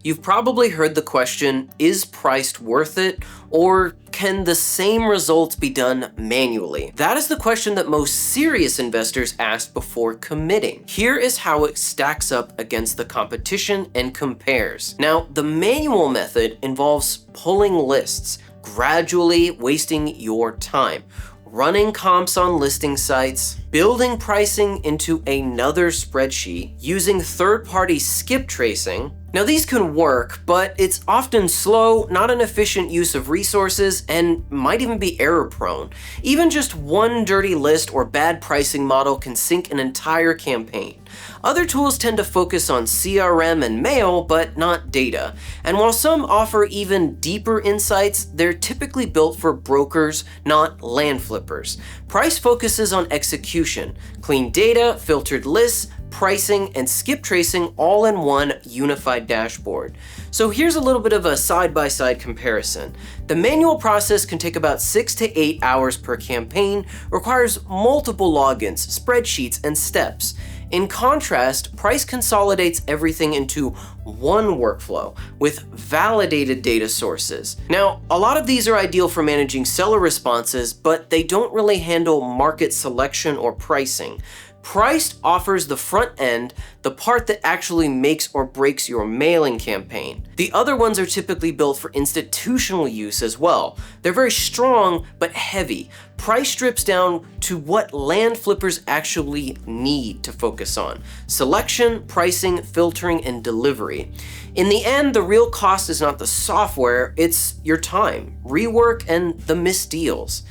You've probably heard the question, is priced worth it? Or can the same results be done manually? That is the question that most serious investors ask before committing. Here is how it stacks up against the competition and compares. Now, the manual method involves pulling lists, gradually wasting your time, running comps on listing sites, building pricing into another spreadsheet, using third-party skip tracing. Now these can work, but it's often slow, not an efficient use of resources, and might even be error-prone. Even just one dirty list or bad pricing model can sink an entire campaign. Other tools tend to focus on CRM and mail, but not data. And while some offer even deeper insights, they're typically built for brokers, not land flippers. Price focuses on execution, clean data, filtered lists, pricing, and skip tracing all in one unified dashboard. So here's a little bit of a side-by-side comparison. The manual process can take about 6 to 8 hours per campaign, requires multiple logins, spreadsheets, and steps. In contrast, Price consolidates everything into one workflow with validated data sources. Now, a lot of these are ideal for managing seller responses, but they don't really handle market selection or pricing. Priced offers the front end, the part that actually makes or breaks your mailing campaign. The other ones are typically built for institutional use as well. They're very strong, but heavy. Price strips down to what land flippers actually need to focus on: selection, pricing, filtering, and delivery. In the end, the real cost is not the software, it's your time, rework, and the missed deals.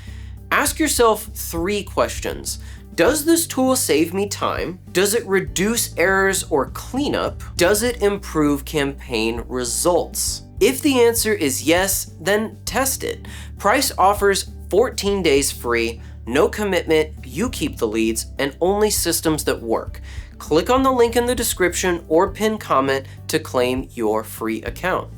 Ask yourself 3 questions. Does this tool save me time? Does it reduce errors or cleanup? Does it improve campaign results? If the answer is yes, then test it. Price offers 14 days free, no commitment, you keep the leads, and only systems that work. Click on the link in the description or pinned comment to claim your free account.